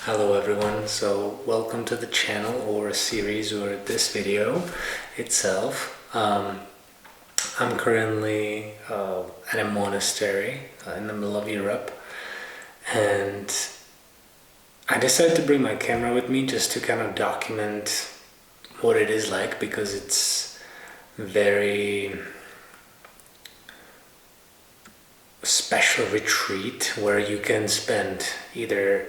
Hello everyone, so welcome to the channel or a series or this video itself. I'm currently at a monastery in the middle of Europe, and I decided to bring my camera with me just to kind of document what it is like, because it's very special retreat where you can spend either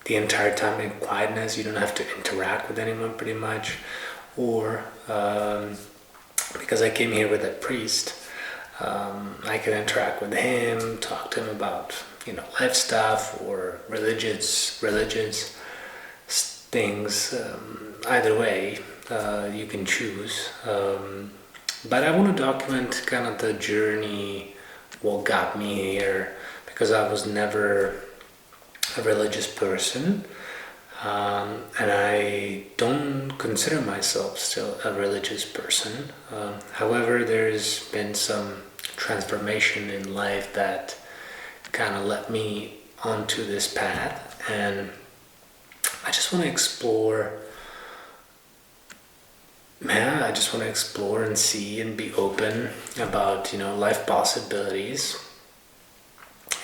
the entire time in quietness, you don't have to interact with anyone pretty much, or because I came here with a priest, I can interact with him, talk to him about life stuff or religious things. Either way, you can choose. But I want to document kind of the journey, what got me here, because I was never a religious person, and I don't consider myself still a religious person. However, there's been some transformation in life that kind of led me onto this path, and I just want to explore. I just want to explore and see and be open about life possibilities.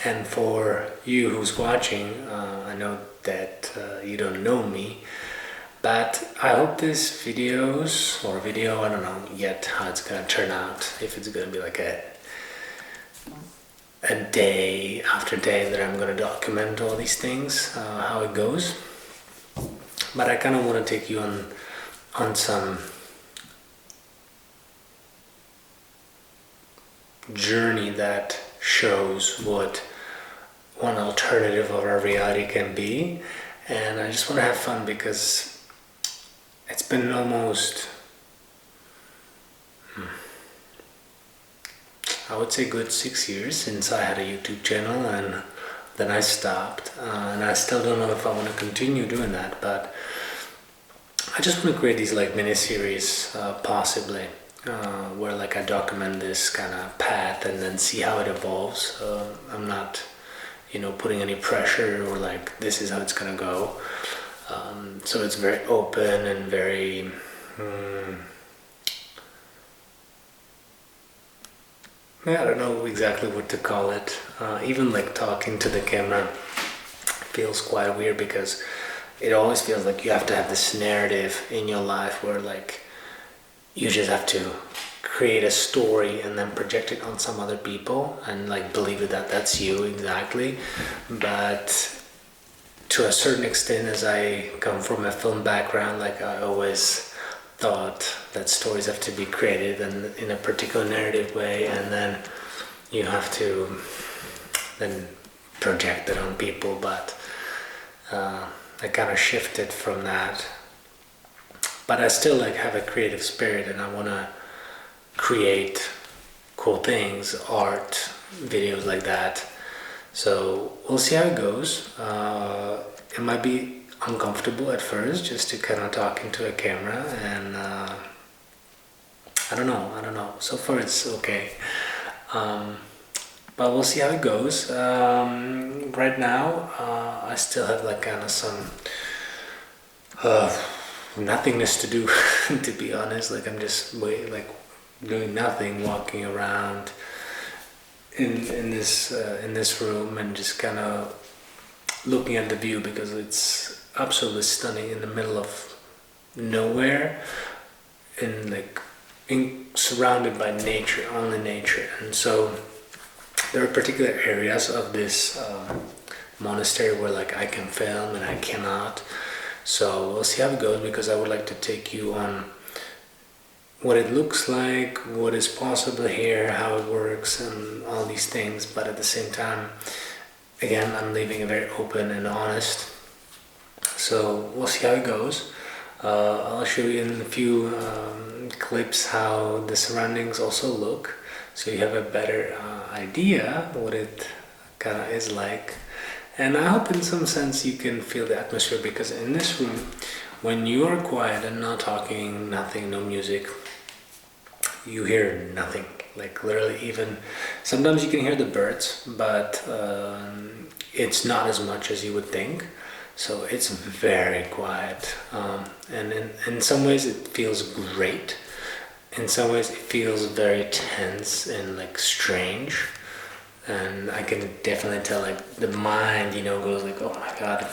And for you who's watching, I know that you don't know me, but I hope this video, I don't know yet how it's gonna turn out, if it's gonna be like a day after day that I'm gonna document all these things, how it goes. But I kind of want to take you on some journey that shows what one alternative of our reality can be. And I just want to have fun, because it's been almost, I would say, good 6 years since I had a YouTube channel, and then I stopped, and I still don't know if I want to continue doing that, but I just want to create these like mini series, possibly, where like I document this kind of path and then see how it evolves. I'm not putting any pressure or like this is how it's gonna go. So it's very open and very I don't know exactly what to call it. Even like talking to the camera feels quite weird, because it always feels like you have to have this narrative in your life where like you just have to create a story and then project it on some other people and like believe that that's you exactly. But to a certain extent, as I come from a film background, like I always thought that stories have to be created and in a particular narrative way, and then you have to then project it on people. But I kind of shifted from that, but I still like have a creative spirit, and I want to create cool things, art, videos like that. So we'll see how it goes. It might be uncomfortable at first, just to kind of talk into a camera, and I don't know. So far it's okay. But we'll see how it goes. Right now, I still have like kind of some nothingness to do, to be honest. Like I'm just doing nothing, walking around in this room and just kind of looking at the view, because it's absolutely stunning in the middle of nowhere, and surrounded by nature, only nature. And so there are particular areas of this monastery where like I can film and I cannot. So we'll see how it goes, because I would like to take you on what it looks like, what is possible here, how it works, and all these things. But at the same time, again, I'm leaving it very open and honest. So we'll see how it goes. I'll show you in a few clips how the surroundings also look, so you have a better idea what it kind of is like. And I hope in some sense you can feel the atmosphere, because in this room, when you are quiet and not talking, nothing, no music, you hear nothing. Like literally, even sometimes you can hear the birds, but it's not as much as you would think. So it's very quiet, and in some ways it feels great. In some ways it feels very tense and like strange, and I can definitely tell like the mind, goes like, oh my god,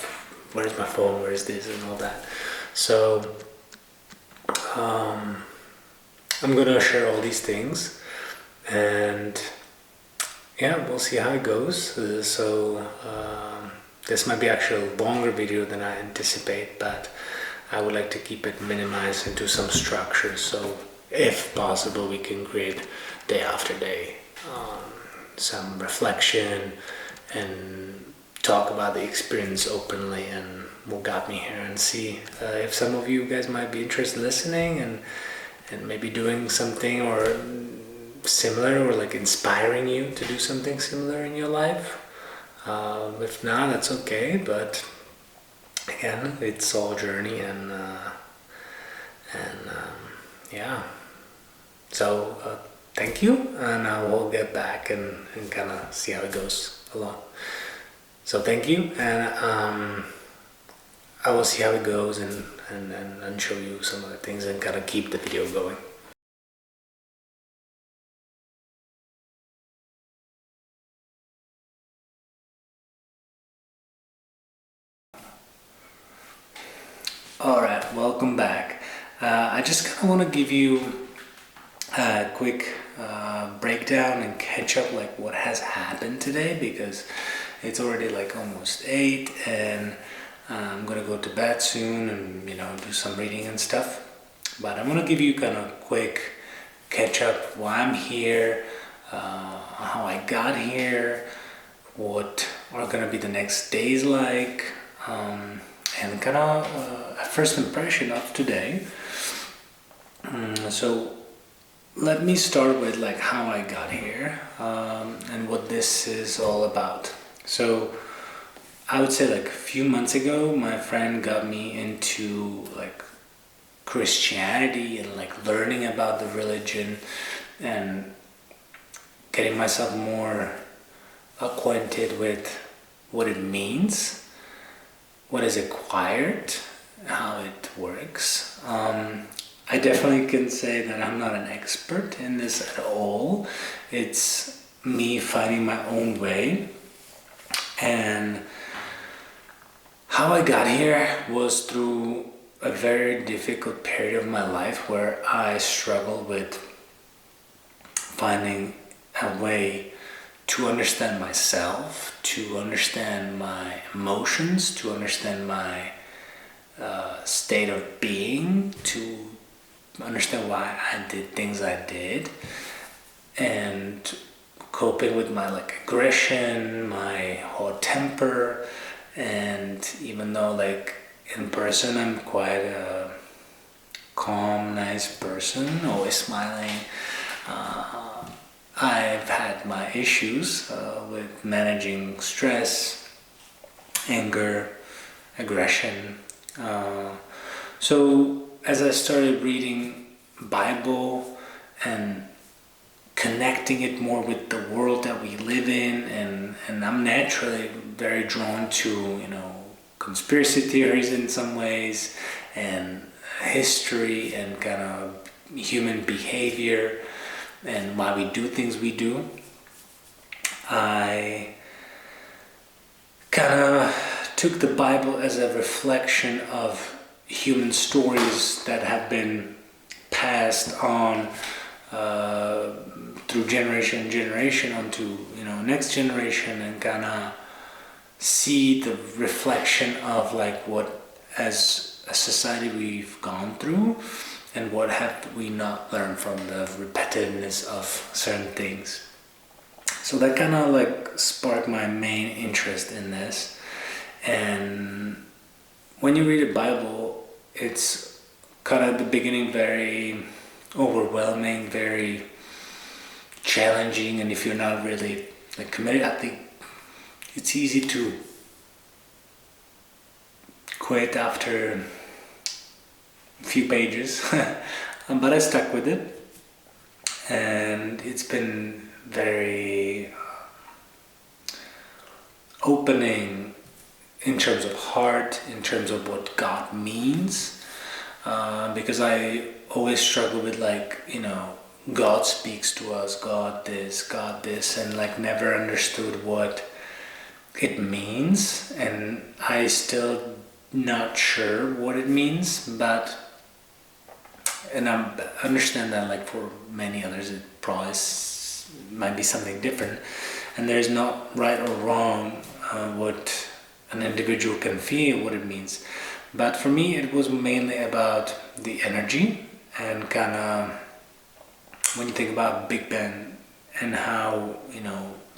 where's my phone, where's this and all that. So I'm gonna share all these things, and yeah, we'll see how it goes. This might be actually a longer video than I anticipate, but I would like to keep it minimized into some structure, so if possible we can create day after day some reflection and talk about the experience openly and what got me here, and see if some of you guys might be interested in listening and maybe doing something or similar, or like inspiring you to do something similar in your life. If not, that's okay, but again, it's all a journey, and yeah. So thank you, and I will get back and kind of see how it goes along. So thank you, and I will see how it goes and show you some of the things and kind of keep the video going. Alright, welcome back. I just kind of want to give you a quick breakdown and catch up like what has happened today, because it's already like almost 8 and I'm gonna go to bed soon and do some reading and stuff. But I'm gonna give you kind of quick catch up why I'm here, how I got here, what are gonna be the next days like, and kind of a first impression of today. So let me start with like how I got here and what this is all about. So I would say like a few months ago, my friend got me into like Christianity and like learning about the religion and getting myself more acquainted with what it means, what is acquired, how it works. I definitely can say that I'm not an expert in this at all. It's me finding my own way. And how I got here was through a very difficult period of my life where I struggled with finding a way to understand myself, to understand my emotions, to understand my state of being, to understand why I did things I did, and coping with my like aggression, my hot temper. And even though like in person I'm quite a calm, nice person, always smiling, I've had my issues with managing stress, anger, aggression. So as I started reading Bible and connecting it more with the world that we live in, and I'm naturally very drawn to conspiracy theories in some ways, and history, and kind of human behavior and why we do things we do. I kind of took the Bible as a reflection of human stories that have been passed on through generation and generation onto next generation, and kind of see the reflection of like what as a society we've gone through, and what have we not learned from the repetitiveness of certain things. So that kind of like sparked my main interest in this. And when you read the Bible, it's kind of at the beginning very overwhelming, very challenging, and if you're not really like committed, I think it's easy to quit after a few pages. But I stuck with it, and it's been very opening in terms of heart, in terms of what God means, because I always struggle with like, God speaks to us, God this, and like never understood what it means, and I still not sure what it means, and I understand that like for many others it probably might be something different, and there's not right or wrong what an individual can feel, what it means. But for me it was mainly about the energy, and kind of when you think about Big Bang and how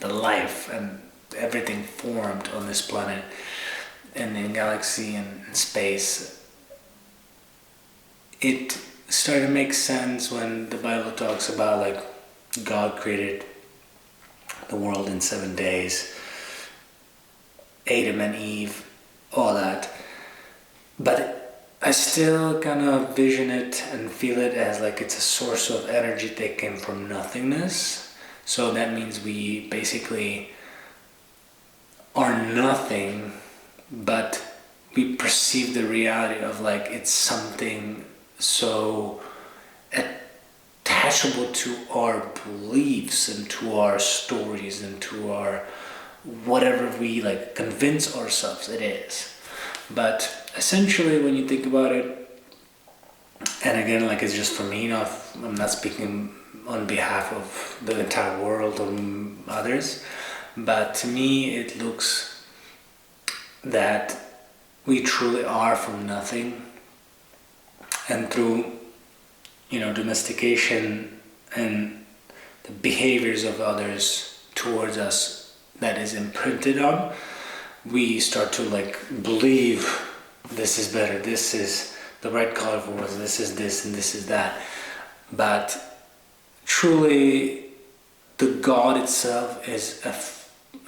the life and everything formed on this planet and in galaxy and space, it started to make sense when the Bible talks about like God created the world in 7 days, Adam and Eve, all that. But I still kind of vision it and feel it as like it's a source of energy that came from nothingness. So that means we basically are nothing, but we perceive the reality of like it's something so attachable to our beliefs and to our stories and to our whatever we like convince ourselves it is. But essentially when you think about it, and again like it's just for me, I'm not speaking on behalf of the entire world or others, but to me it looks that we truly are from nothing, and through domestication and the behaviors of others towards us that is imprinted on, we start to like believe this is better, this is the right color for us, this is this and this is that. But truly the God itself is a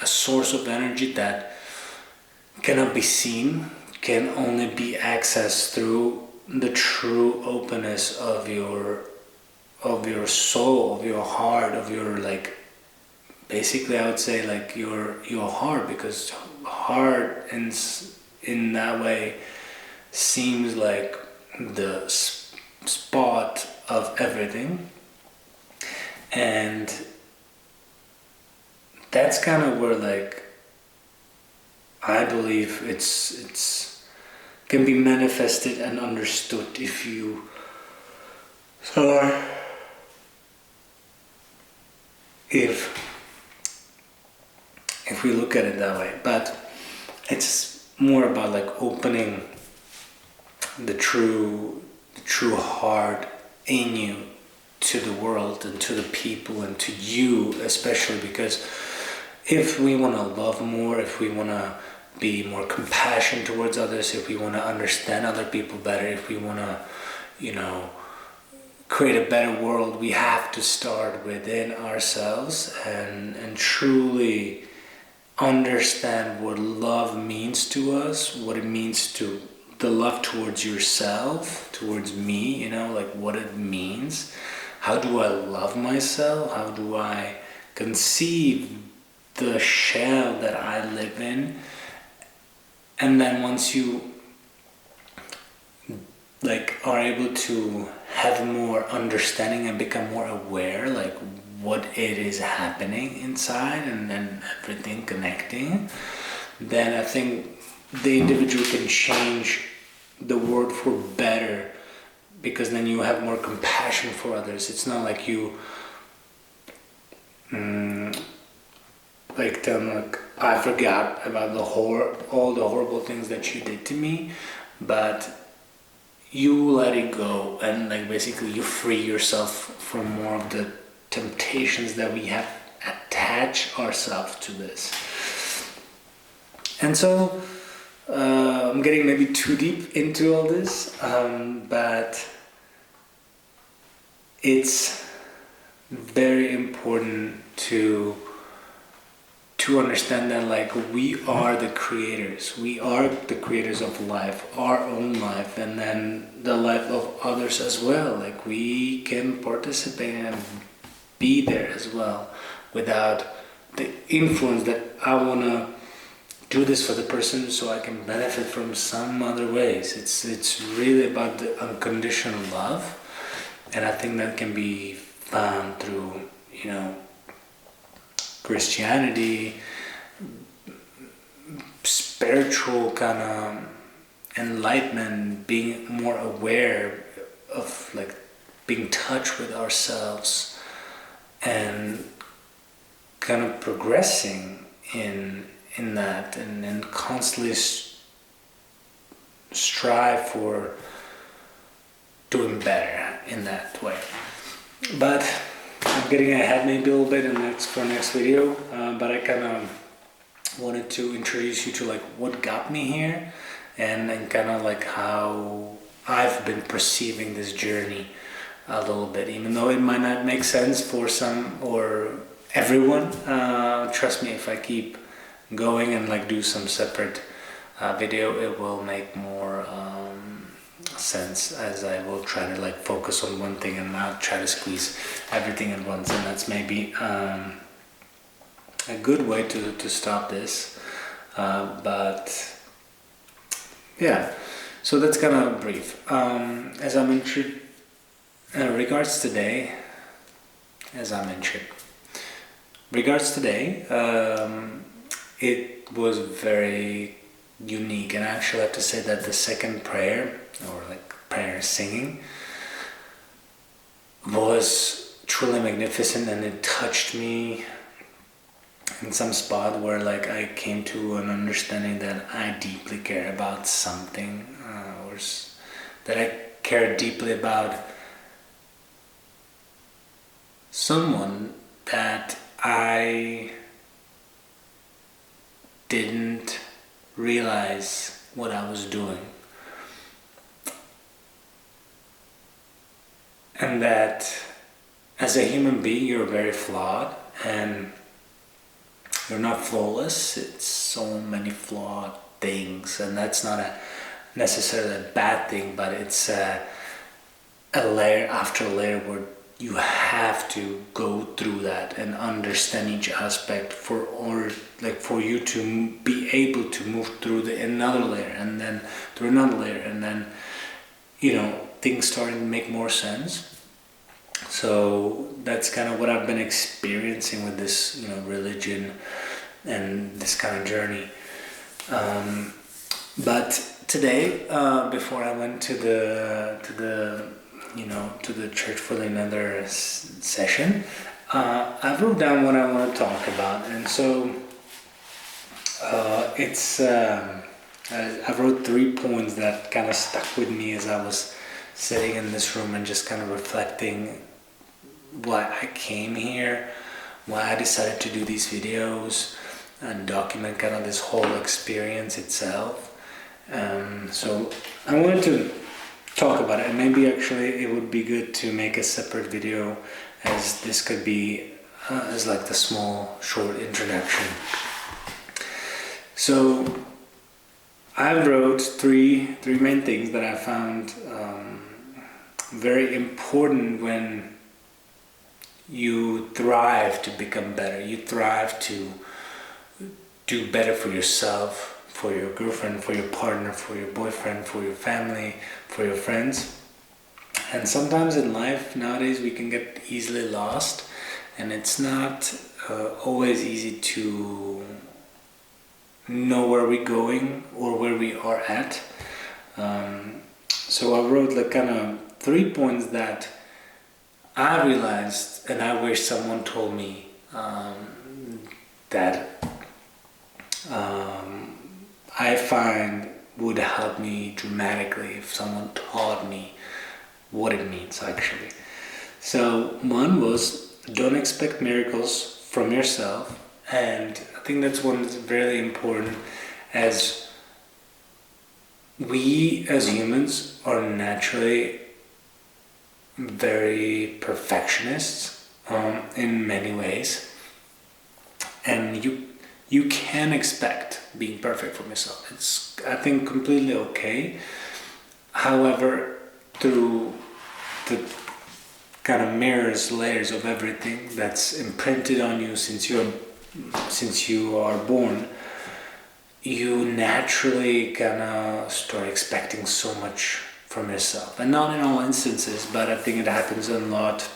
source of energy that cannot be seen, can only be accessed through the true openness of your soul, of your heart, of your like, basically I would say like your heart, because heart in that way seems like the spot of everything, and that's kind of where like I believe it's can be manifested and understood if you if we look at it that way. But it's more about like opening the true heart in you to the world and to the people and to you especially, because if we want to love more, if we want to be more compassionate towards others, if we want to understand other people better, if we want to create a better world, we have to start within ourselves and truly understand what love means to us, what it means to the love towards yourself, towards me, like what it means. How do I love myself? How do I conceive the shell that I live in? And then once you like are able to have more understanding and become more aware like what it is happening inside, and then everything connecting, then I think the individual can change the world for better, because then you have more compassion for others. It's not like you like tell them like I forgot about all the horrible things that you did to me, but you let it go, and like basically you free yourself from more of the temptations that we have attached ourselves to this. And so I'm getting maybe too deep into all this, but it's very important to understand that like we are the creators. We are the creators of life, our own life, and then the life of others as well. Like we can participate and be there as well without the influence that I want to do this for the person so I can benefit from some other ways. It's really about the unconditional love, and I think that can be found through, Christianity, spiritual kind of enlightenment, being more aware of like being in touch with ourselves and kind of progressing in that, and constantly strive for doing better in that way. But I'm getting ahead maybe a little bit for next video, but I kind of wanted to introduce you to like what got me here, and kind of like how I've been perceiving this journey a little bit, even though it might not make sense for some or everyone. Trust me, if I keep going and like do some separate video, it will make more sense, as I will try to like focus on one thing and not try to squeeze everything at once, and that's maybe a good way to stop this, but yeah, so that's kind of brief. As I mentioned, regards today, it was very unique, and I actually have to say that the second prayer, or like prayer singing, was truly magnificent, and it touched me in some spot where like I came to an understanding that I deeply care about something, or that I care deeply about someone that I didn't realize what I was doing, and that as a human being you're very flawed, and you're not flawless. It's so many flawed things, and that's not necessarily a bad thing, but it's a layer after layer where you have to go through that and understand each aspect for you to be able to move through another layer, and then through another layer, and then things starting to make more sense. So that's kind of what I've been experiencing with this religion and this kind of journey. But today, before I went to the church for another session, I wrote down what I want to talk about, and so I wrote 3 points that kind of stuck with me as I was sitting in this room and just kind of reflecting why I came here, why I decided to do these videos and document kind of this whole experience itself. So I wanted to talk about it, and maybe actually it would be good to make a separate video, as this could be as like the small short introduction. So I wrote three main things that I found very important when you thrive to become better. You thrive to do better for yourself, for your girlfriend, for your partner, for your boyfriend, for your family, for your friends. And sometimes in life nowadays we can get easily lost, and it's not always easy to know where we're going or where we are at. So I wrote like kind of 3 points that I realized, and I wish someone told me that I find would help me dramatically if someone taught me what it means actually. So one was, don't expect miracles from yourself, and I think that's one that's very important, as we as humans are naturally very perfectionists in many ways, and you can expect being perfect from yourself. It's, I think, completely okay. However, through the kind of mirrors, layers of everything that's imprinted on you since you are born, you naturally gonna start expecting so much from yourself. And not in all instances, but I think it happens a lot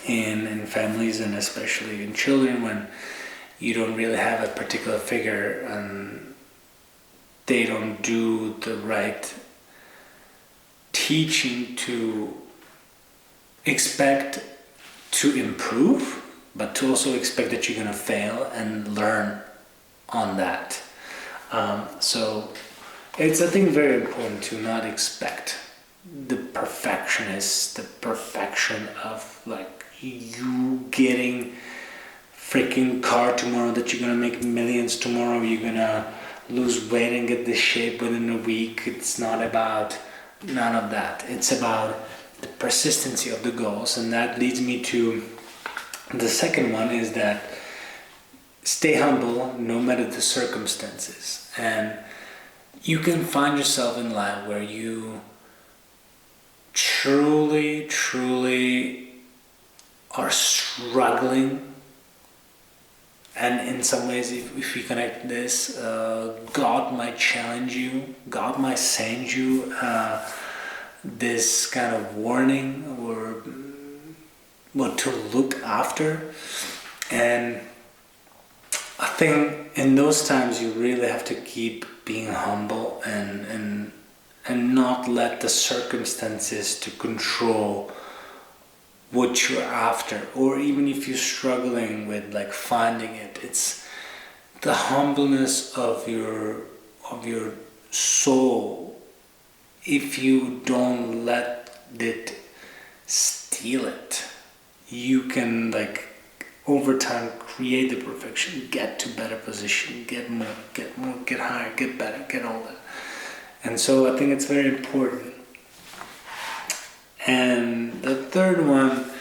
in families, and especially in children, when you don't really have a particular figure and they don't do the right teaching to expect to improve, but to also expect that you're gonna fail and learn on that. So it's, I think, very important to not expect the perfection of like you getting freaking car tomorrow, that you're gonna make millions tomorrow, you're gonna lose weight and get this shape within a week. It's not about none of that. It's about the persistency of the goals. And that leads me to the second one, is that stay humble no matter the circumstances. And you can find yourself in life where you truly are struggling, and in some ways, if you connect this, God might challenge you, God might send you this kind of warning or what to look after. And I think in those times you really have to keep being humble and not let the circumstances to control what you're after. Or even if you're struggling with like finding it, it's the humbleness of your soul. If you don't let it steal it, you can like over time create the perfection, get to better position, get more, get higher, get better, get all that. And so I think it's very important. And the third one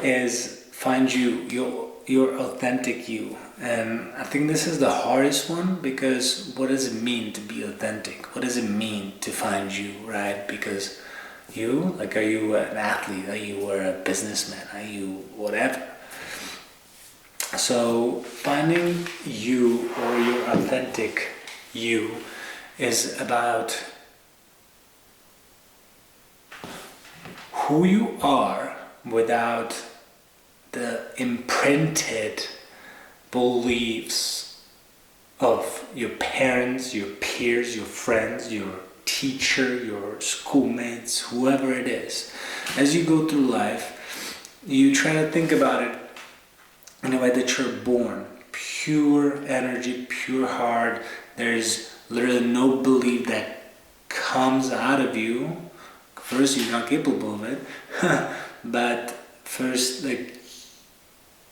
is find your authentic you. And I think this is the hardest one, because what does it mean to be authentic? What does it mean to find you, right? Because you, like, are you an athlete? Are you a businessman? Are you whatever? So finding you, or your authentic you, is about who you are without the imprinted beliefs of your parents, your peers, your friends, your teacher, your schoolmates, whoever it is. As you go through life, you try to think about it in a way that you're born. Pure energy, pure heart. There's literally no belief that comes out of you. First, you're not capable of it, but first, like,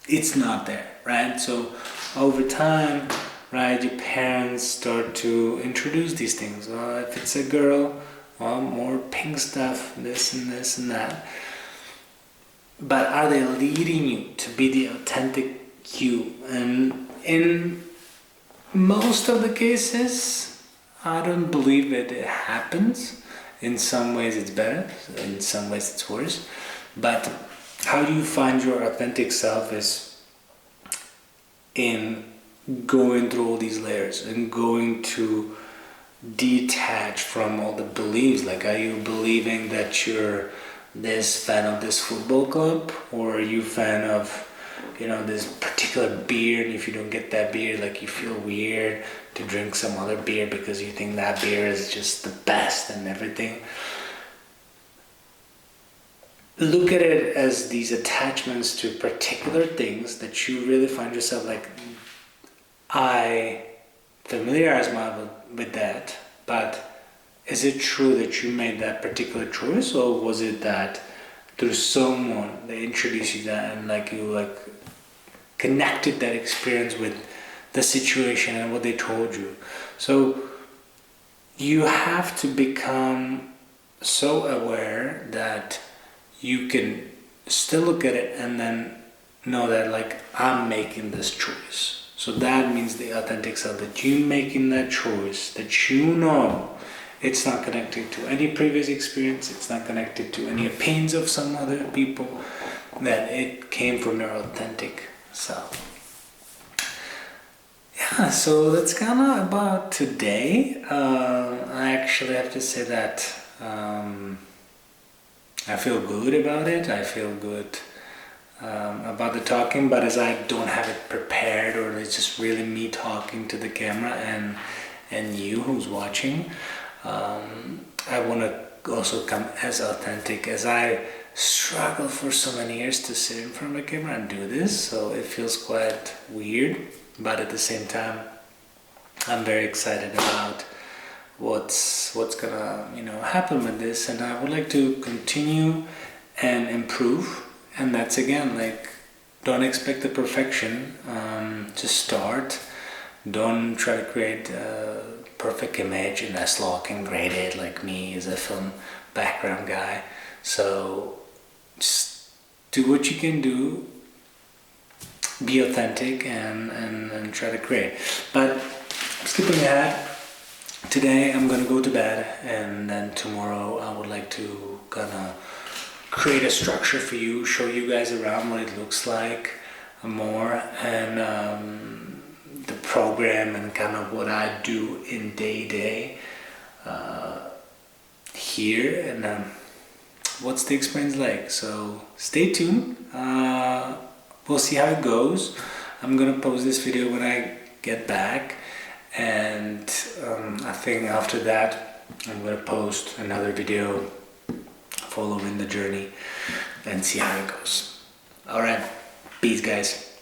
it's not there, right? So over time, right, your parents start to introduce these things. Well, if it's a girl, well, more pink stuff, this and this and that. But are they leading you to be the authentic you? And in most of the cases, I don't believe it happens. In some ways it's better, in some ways it's worse. But how do you find your authentic self is in going through all these layers and going to detach from all the beliefs. Like, are you believing that you're this fan of this football club, or are you fan of, you know, this particular beer, and if you don't get that beer, like, you feel weird to drink some other beer because you think that beer is just the best and everything. Look at it as these attachments to particular things that you really find yourself like, I familiarize myself with that, but is it true that you made that particular choice, or was it that through someone they introduced you that, and like you like connected that experience with the situation and what they told you? So you have to become so aware that you can still look at it and then know that, like, I'm making this choice. So that means the authentic self, that you making that choice, that you know it's not connected to any previous experience, it's not connected to any opinions of some other people, that it came from your authentic self. Yeah, so that's kind of about today. I actually have to say that I feel good about it. I feel good about the talking, but as I don't have it prepared, or it's just really me talking to the camera and you who's watching, I want to also come as authentic as I struggled for so many years to sit in front of the camera and do this. So it feels quite weird, but at the same time, I'm very excited about what's gonna happen with this, and I would like to continue and improve. And that's again, like, don't expect the perfection. Just start. Don't try to create a perfect image in S-Log and grade it like me as a film background guy. So just do what you can do, be authentic, and try to create. But skipping ahead, today I'm gonna go to bed, and then tomorrow I would like to gonna create a structure for you, show you guys around what it looks like more, and the program and kind of what I do in day here, and what's the experience like. So stay tuned. We'll see how it goes. I'm gonna post this video when I get back, and I think after that I'm gonna post another video following the journey and see how it goes. Alright, peace guys.